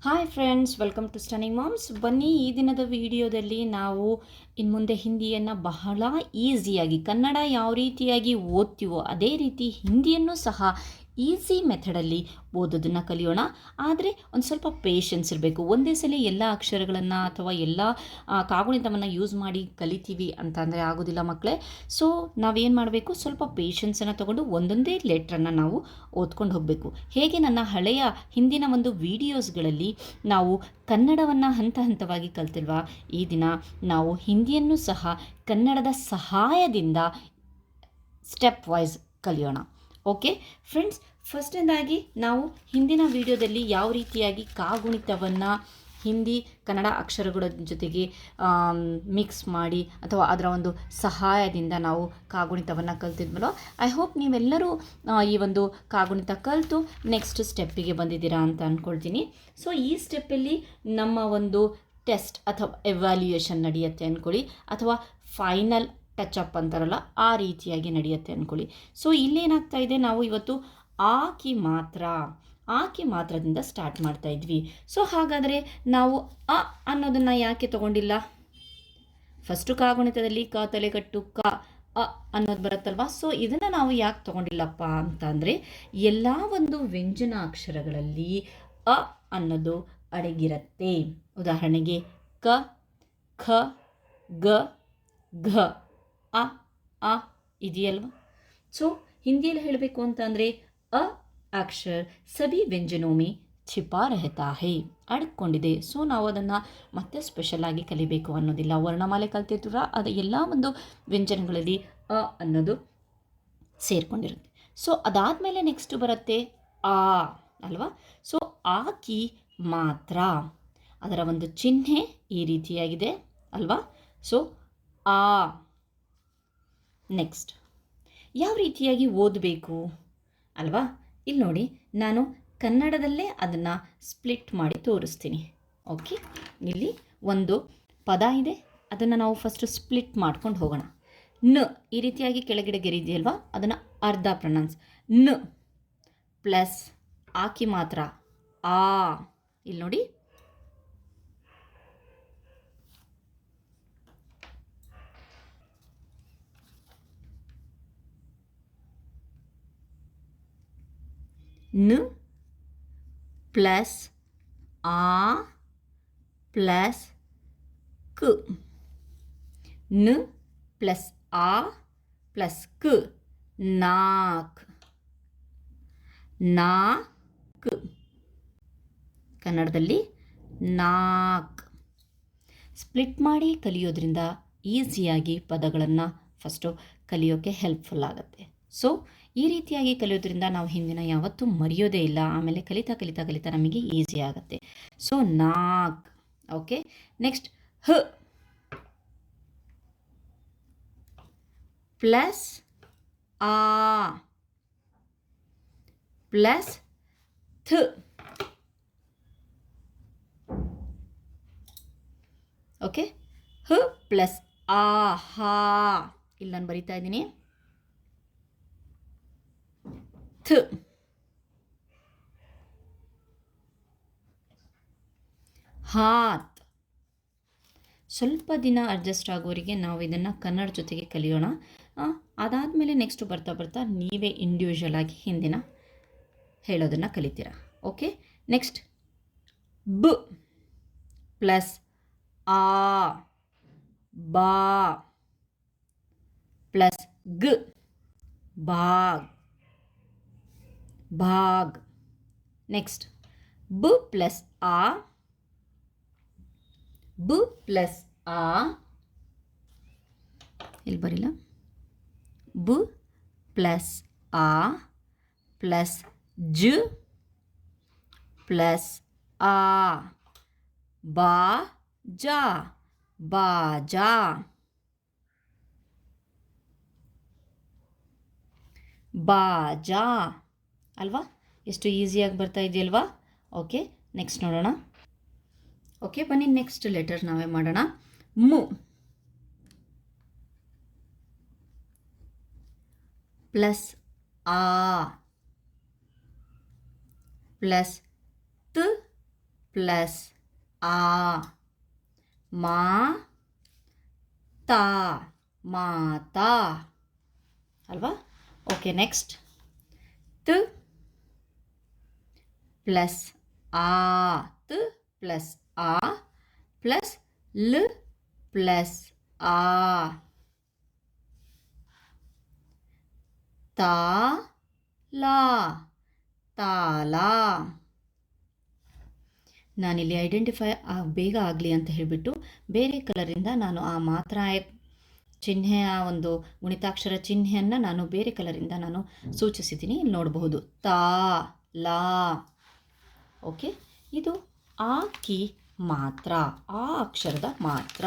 Hi friends, welcome to stunning moms. ಬನ್ನಿ, ಈ ದಿನದ ವಿಡಿಯೋದಲ್ಲಿ ನಾವು ಇನ್ನು ಮುಂದೆ ಹಿಂದಿಯನ್ನು ಬಹಳ ಈಸಿಯಾಗಿ, ಕನ್ನಡ ಯಾವ ರೀತಿಯಾಗಿ ಓದ್ತೀವೋ ಅದೇ ರೀತಿ ಹಿಂದಿಯನ್ನು ಸಹ ಈಸಿ ಮೆಥಡಲ್ಲಿ ಓದೋದನ್ನು ಕಲಿಯೋಣ. ಆದರೆ ಒಂದು ಸ್ವಲ್ಪ ಪೇಷನ್ಸ್ ಇರಬೇಕು. ಒಂದೇ ಸಲ ಎಲ್ಲ ಅಕ್ಷರಗಳನ್ನು ಅಥವಾ ಎಲ್ಲ ಕಾಗುಣಿತವನ್ನು ಯೂಸ್ ಮಾಡಿ ಕಲಿತೀವಿ ಅಂತಂದರೆ ಆಗೋದಿಲ್ಲ ಮಕ್ಕಳೇ. ಸೊ ನಾವೇನು ಮಾಡಬೇಕು, ಸ್ವಲ್ಪ ಪೇಷನ್ಸನ್ನು ತಗೊಂಡು ಒಂದೊಂದೇ ಲೆಟ್ರನ್ನು ನಾವು ಓದ್ಕೊಂಡು ಹೋಗಬೇಕು. ಹೇಗೆ ನನ್ನ ಹಳೆಯ ಹಿಂದಿನ ಒಂದು ವಿಡಿಯೋಸ್ಗಳಲ್ಲಿ ನಾವು ಕನ್ನಡವನ್ನು ಹಂತ ಹಂತವಾಗಿ ಕಲ್ತಿಲ್ವಾ, ಈ ದಿನ ನಾವು ಹಿಂದಿಯನ್ನು ಸಹ ಕನ್ನಡದ ಸಹಾಯದಿಂದ ಸ್ಟೆಪ್ ವೈಸ್ ಕಲಿಯೋಣ. ಓಕೆ ಫ್ರೆಂಡ್ಸ್, ಫಸ್ಟ್ನೇದಾಗಿ ನಾವು ಹಿಂದಿನ ವಿಡಿಯೋದಲ್ಲಿ ಯಾವ ರೀತಿಯಾಗಿ ಕಾಗುಣಿತವನ್ನು ಹಿಂದಿ ಕನ್ನಡ ಅಕ್ಷರಗಳ ಜೊತೆಗೆ ಮಿಕ್ಸ್ ಮಾಡಿ ಅಥವಾ ಅದರ ಒಂದು ಸಹಾಯದಿಂದ ನಾವು ಕಾಗುಣಿತವನ್ನು ಕಲ್ತಿದ್ವಲ್ಲೋ, ಐ ಹೋಪ್ ನೀವೆಲ್ಲರೂ ಈ ಒಂದು ಕಾಗುಣಿತ ಕಲಿತು ನೆಕ್ಸ್ಟ್ ಸ್ಟೆಪ್ಪಿಗೆ ಬಂದಿದ್ದೀರಾ ಅಂತ ಅಂದ್ಕೊಳ್ತೀನಿ. ಸೊ ಈ ಸ್ಟೆಪ್ಪಲ್ಲಿ ನಮ್ಮ ಒಂದು ಟೆಸ್ಟ್ ಅಥವಾ ಎವ್ಯಾಲ್ಯೂಯೇಷನ್ ನಡೆಯುತ್ತೆ ಅಂದ್ಕೊಳ್ಳಿ, ಅಥವಾ ಫೈನಲ್ ಟಚಪ್ ಅಂತಾರಲ್ಲ ಆ ರೀತಿಯಾಗಿ ನಡೆಯುತ್ತೆ ಅಂದ್ಕೊಳ್ಳಿ. ಸೊ ಇಲ್ಲೇನಾಗ್ತಾ ಇದೆ, ನಾವು ಇವತ್ತು ಆಕಿ ಮಾತ್ರದಿಂದ ಸ್ಟಾರ್ಟ್ ಮಾಡ್ತಾ ಇದ್ವಿ. ಸೊ ಹಾಗಾದರೆ ನಾವು ಅ ಅನ್ನೋದನ್ನು ಯಾಕೆ ತಗೊಂಡಿಲ್ಲ? ಫಸ್ಟು ಕಾಗುಣಿತದಲ್ಲಿ ಕ ತಲೆಗಟ್ಟು ಕ ಅ ಅನ್ನೋದು ಬರುತ್ತಲ್ವ. ಸೊ ಇದನ್ನು ನಾವು ಯಾಕೆ ತಗೊಂಡಿಲ್ಲಪ್ಪ ಅಂತಂದರೆ, ಎಲ್ಲ ಒಂದು ವ್ಯಂಜನ ಅಕ್ಷರಗಳಲ್ಲಿ ಅ ಅನ್ನೋದು ಅಡಗಿರುತ್ತೆ. ಉದಾಹರಣೆಗೆ ಕ, ಖ, ಗ, ಘ, ಅ ಆ ಇದೆಯಲ್ವ. ಸೊ ಹಿಂದಿಯಲ್ಲಿ ಹೇಳಬೇಕು ಅಂತಂದರೆ ಅ ಅಕ್ಷರ ಸಭಿ ವ್ಯಂಜನೋ ಮೇ ಛಿಪಾ ರಹತಾ ಹೈ, ಅಡ್ಕೊಂಡಿದೆ. ಸೊ ನಾವು ಅದನ್ನು ಮತ್ತೆ ಸ್ಪೆಷಲಾಗಿ ಕಲಿಬೇಕು ಅನ್ನೋದಿಲ್ಲ. ವರ್ಣಮಾಲೆ ಕಲ್ತಿರ್ತೀರ, ಅದು ಎಲ್ಲ ಒಂದು ವ್ಯಂಜನಗಳಲ್ಲಿ ಅ ಅನ್ನೋದು ಸೇರಿಕೊಂಡಿರುತ್ತೆ. ಸೊ ಅದಾದಮೇಲೆ ನೆಕ್ಸ್ಟ್ ಬರುತ್ತೆ ಆ ಅಲ್ವಾ. ಸೊ ಆಕಿ ಮಾತ್ರ, ಅದರ ಒಂದು ಚಿಹ್ನೆ ಈ ರೀತಿಯಾಗಿದೆ ಅಲ್ವಾ. ಸೊ ಆ ನೆಕ್ಸ್ಟ್ ಯಾವ ರೀತಿಯಾಗಿ ಓದಬೇಕು ಅಲ್ವಾ. ಇಲ್ಲಿ ನೋಡಿ, ನಾನು ಕನ್ನಡದಲ್ಲೇ ಅದನ್ನು ಸ್ಪ್ಲಿಟ್ ಮಾಡಿ ತೋರಿಸ್ತೀನಿ. ಓಕೆ, ಇಲ್ಲಿ ಒಂದು ಪದ ಇದೆ, ಅದನ್ನು ನಾವು ಫಸ್ಟು ಸ್ಪ್ಲಿಟ್ ಮಾಡ್ಕೊಂಡು ಹೋಗೋಣ. ನ ಈ ರೀತಿಯಾಗಿ ಕೆಳಗಡೆ ಗೆರಿದೆಯಲ್ವಾ, ಅದನ್ನು ಅರ್ಧ ಪ್ರೊನೌನ್ಸ್ ನ ಪ್ಲಸ್ ಆಕಿ ಮಾತ್ರ ಆ. ಇಲ್ಲಿ ನೋಡಿ, ನ ಪ್ಲಸ್ ಆ ಪ್ಲಸ್ ಕ, ನ ಪ್ಲಸ್ ಆ ಪ್ಲಸ್ ಕ, ನಾಕ್, ನಾಕ್, ಕನ್ನಡದಲ್ಲಿ ನಾಕ್. ಸ್ಪ್ಲಿಟ್ ಮಾಡಿ ಕಲಿಯೋದ್ರಿಂದ ಈಸಿಯಾಗಿ ಪದಗಳನ್ನು ಫಸ್ಟು ಕಲಿಯೋಕ್ಕೆ ಹೆಲ್ಪ್ಫುಲ್ ಆಗುತ್ತೆ. ಸೊ ಈ ರೀತಿಯಾಗಿ ಕಲಿಯೋದ್ರಿಂದ ನಾವು ಹಿಂದಿನ ಯಾವತ್ತೂ ಮರೆಯೋದೇ ಇಲ್ಲ. ಆಮೇಲೆ ಕಲಿತಾ ಕಲಿತಾ ಕಲಿತಾ ನಮಗೆ ಈಸಿ ಆಗುತ್ತೆ. ಸೊ ನಾಕ್. ಓಕೆ, ನೆಕ್ಸ್ಟ್ ಹ ಪ್ಲಸ್ ಆ ಪ್ಲಸ್ ಥ. ಓಕೆ, ಹ ಪ್ಲಸ್ ಆ ಹಾ. ಇಲ್ಲಿ ನಾನು ಬರಿತಾ ಇದ್ದೀನಿ ಥ. ಹಾತ್. ಸ್ವಲ್ಪ ದಿನ ಅಡ್ಜಸ್ಟ್ ಆಗೋರಿಗೆ ನಾವು ಇದನ್ನು ಕನ್ನಡ ಜೊತೆಗೆ ಕಲಿಯೋಣ. ಅದಾದಮೇಲೆ ನೆಕ್ಸ್ಟ್ ಬರ್ತಾ ಬರ್ತಾ ನೀವೇ ಇಂಡಿವಿಜುವಲ್ ಆಗಿ ಹಿಂದಿನ ಹೇಳೋದನ್ನು ಕಲಿತೀರಾ. ಓಕೆ, ನೆಕ್ಸ್ಟ್ ಬ ಪ್ಲಸ್ ಆ ಬಾ ಪ್ಲಸ್ ಗ ಬಾಗ್, ಭಾಗ್. ನೆಕ್ಸ್ಟ್ ಬ ಪ್ಲಸ್ ಆ, ಬ ಪ್ಲಸ್ ಆ, ಇಲ್ಲಿ ಬರಿಲ್ಲ, ಬ ಪ್ಲಸ್ ಆ ಪ್ಲಸ್ ಜ ಪ್ಲಸ್ ಆ, ಬಾ ಜಾ, ಬಾಜಾ. ಬಾಜಾ ಅಲ್ವಾ, ಎಷ್ಟು ಈಸಿಯಾಗಿ ಬರ್ತಾ ಇದೆಯಲ್ವಾ. ಓಕೆ, ನೆಕ್ಸ್ಟ್ ನೋಡೋಣ. ಓಕೆ, ಬನ್ನಿ ನೆಕ್ಸ್ಟ್ ಲೆಟರ್ ನಾವೇ ಮಾಡೋಣ. ಮು ಪ್ಲಸ್ ಆ ಪ್ಲಸ್ ತ ಪ್ಲಸ್ ಆ, ಮಾ ತಾ, ಮಾತಾ ಅಲ್ವಾ. ಓಕೆ, ನೆಕ್ಸ್ಟ್ ತ್ ಪ್ಲಸ್ ಆ, ತ್ ಪ್ಲಸ್ ಆ ಪ್ಲಸ್ ಲ್ ಪ್ಲಸ್ ಆ, ತಾ ಲಾ, ತಾಲ. ನಾನಿಲ್ಲಿ ಐಡೆಂಟಿಫೈ ಬೇಗ ಆಗಲಿ ಅಂತ ಹೇಳಿಬಿಟ್ಟು ಬೇರೆ ಕಲರಿಂದ ನಾನು ಆ ಮಾತ್ರ ಚಿಹ್ನೆಯ ಒಂದು ಗುಣಿತಾಕ್ಷರ ಚಿಹ್ನೆಯನ್ನು ನಾನು ಬೇರೆ ಕಲರಿಂದ ನಾನು ಸೂಚಿಸಿದ್ದೀನಿ, ಇಲ್ಲಿ ನೋಡಬಹುದು. ತಾ ಲಾ. ಓಕೆ, ಇದು ಆ ಕಿ ಮಾತ್ರ, ಆ ಅಕ್ಷರದ ಮಾತ್ರ.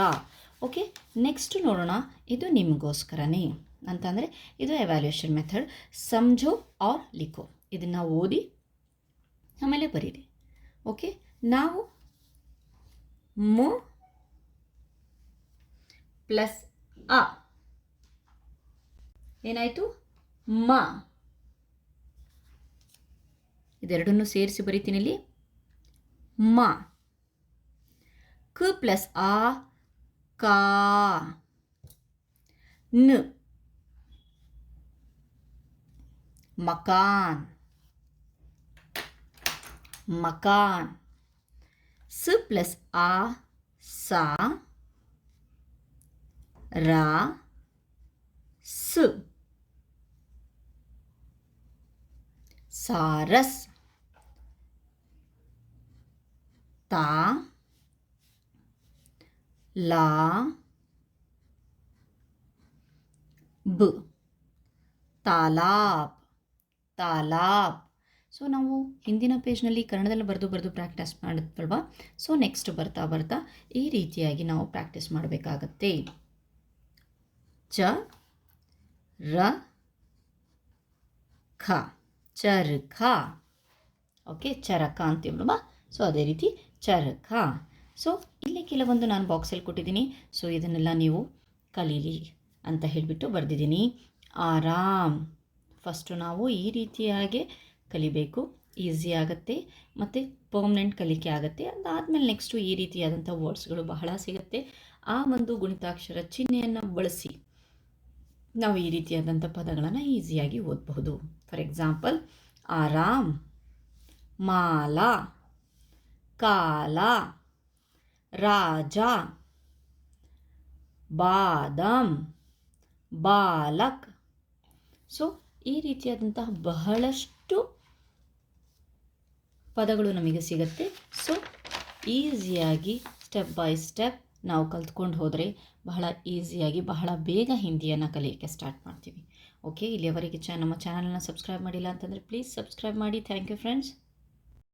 ಓಕೆ, ನೆಕ್ಸ್ಟ್ ನೋಡೋಣ. ಇದು ನಿಮಗೋಸ್ಕರನೇ ಅಂತಂದರೆ ಇದು ಎವ್ಯಾಲ್ಯೂಯೇಷನ್ ಮೆಥಡ್. ಸಮझो ಆರ್ ಲಿಖೋ, ಇದನ್ನು ಓದಿ ಆಮೇಲೆ ಬರೀರಿ. ಓಕೆ, ನಾವು ಮು ಪ್ಲಸ್ ಆ ಏನಾಯಿತು, ಮ. ಇದೆರಡನ್ನು ಸೇರಿಸಿ ಬರೀತೀನಿ ಇಲ್ಲಿ. ಮ. ಕ ಪ್ಲಸ್ ಆ, ಕಾ. ನ, ಮಕಾನ್, ಮಕಾನ್. ಸ ಪ್ಲಸ್ ಆ, ಸಾ. ರಾ, ಸ. ಸಾರಸ್. ತಾ, ಲಾ, ಬ. ತಾಲಾಬ್, ತಾಲಾಬ್. ಸೊ ನಾವು ಹಿಂದಿನ ಪೇಜ್ನಲ್ಲಿ ಕನ್ನಡದಲ್ಲಿ ಬರೆದು ಪ್ರಾಕ್ಟೀಸ್ ಮಾಡುತ್ತಲ್ವಾ. ಸೊ ನೆಕ್ಸ್ಟ್ ಬರ್ತಾ ಬರ್ತಾ ಈ ರೀತಿಯಾಗಿ ನಾವು ಪ್ರಾಕ್ಟೀಸ್ ಮಾಡಬೇಕಾಗತ್ತೆ. ಚ ರ ಖ, ಚರಖ. ಓಕೆ, ಚರಕ ಅಂತೀವಲ್ವಾ. ಸೊ ಅದೇ ರೀತಿ ಚರಕ. ಸೊ ಇಲ್ಲಿ ಕೆಲವೊಂದು ನಾನು ಬಾಕ್ಸಲ್ಲಿ ಕೊಟ್ಟಿದ್ದೀನಿ. ಸೊ ಇದನ್ನೆಲ್ಲ ನೀವು ಕಲೀಲಿ ಅಂತ ಹೇಳಿಬಿಟ್ಟು ಬರೆದಿದ್ದೀನಿ. ಆರಾಮ್. ಫಸ್ಟು ನಾವು ಈ ರೀತಿಯಾಗಿ ಕಲಿಬೇಕು, ಈಸಿ ಆಗುತ್ತೆ ಮತ್ತು ಪರ್ಮನೆಂಟ್ ಕಲಿಕೆ ಆಗುತ್ತೆ. ಅದಾದಮೇಲೆ ನೆಕ್ಸ್ಟು ಈ ರೀತಿಯಾದಂಥ ವರ್ಡ್ಸ್ಗಳು ಬಹಳ ಸಿಗುತ್ತೆ. ಆ ಒಂದು ಗುಣಿತಾಕ್ಷರ ಚಿಹ್ನೆಯನ್ನು ಬಳಸಿ ನಾವು ಈ ರೀತಿಯಾದಂಥ ಪದಗಳನ್ನು ಈಸಿಯಾಗಿ ಓದಬಹುದು. ಫಾರ್ ಎಕ್ಸಾಂಪಲ್, ಆರಾಮ್, ಮಾಲ, ಕಾಲ, ರಾಜ, ಬಾದಾಮ್, ಬಾಲಕ್. ಸೊ ಈ ರೀತಿಯಾದಂತಹ ಬಹಳಷ್ಟು ಪದಗಳು ನಮಗೆ ಸಿಗುತ್ತೆ. ಸೊ ಈಸಿಯಾಗಿ ಸ್ಟೆಪ್ ಬೈ ಸ್ಟೆಪ್ ನಾವು ಕಲ್ತ್ಕೊಂಡು ಹೋದರೆ ಬಹಳ ಈಸಿಯಾಗಿ ಬಹಳ ಬೇಗ ಹಿಂದಿಯನ್ನು ಕಲಿಯೋಕ್ಕೆ ಸ್ಟಾರ್ಟ್ ಮಾಡ್ತೀವಿ. ಓಕೆ, ಇಲ್ಲಿಯವರೆಗೆ ನಮ್ಮ ಚಾನಲನ್ನು ಸಬ್ಸ್ಕ್ರೈಬ್ ಮಾಡಿಲ್ಲ ಅಂತಂದರೆ ಪ್ಲೀಸ್ ಸಬ್ಸ್ಕ್ರೈಬ್ ಮಾಡಿ. Thank you friends.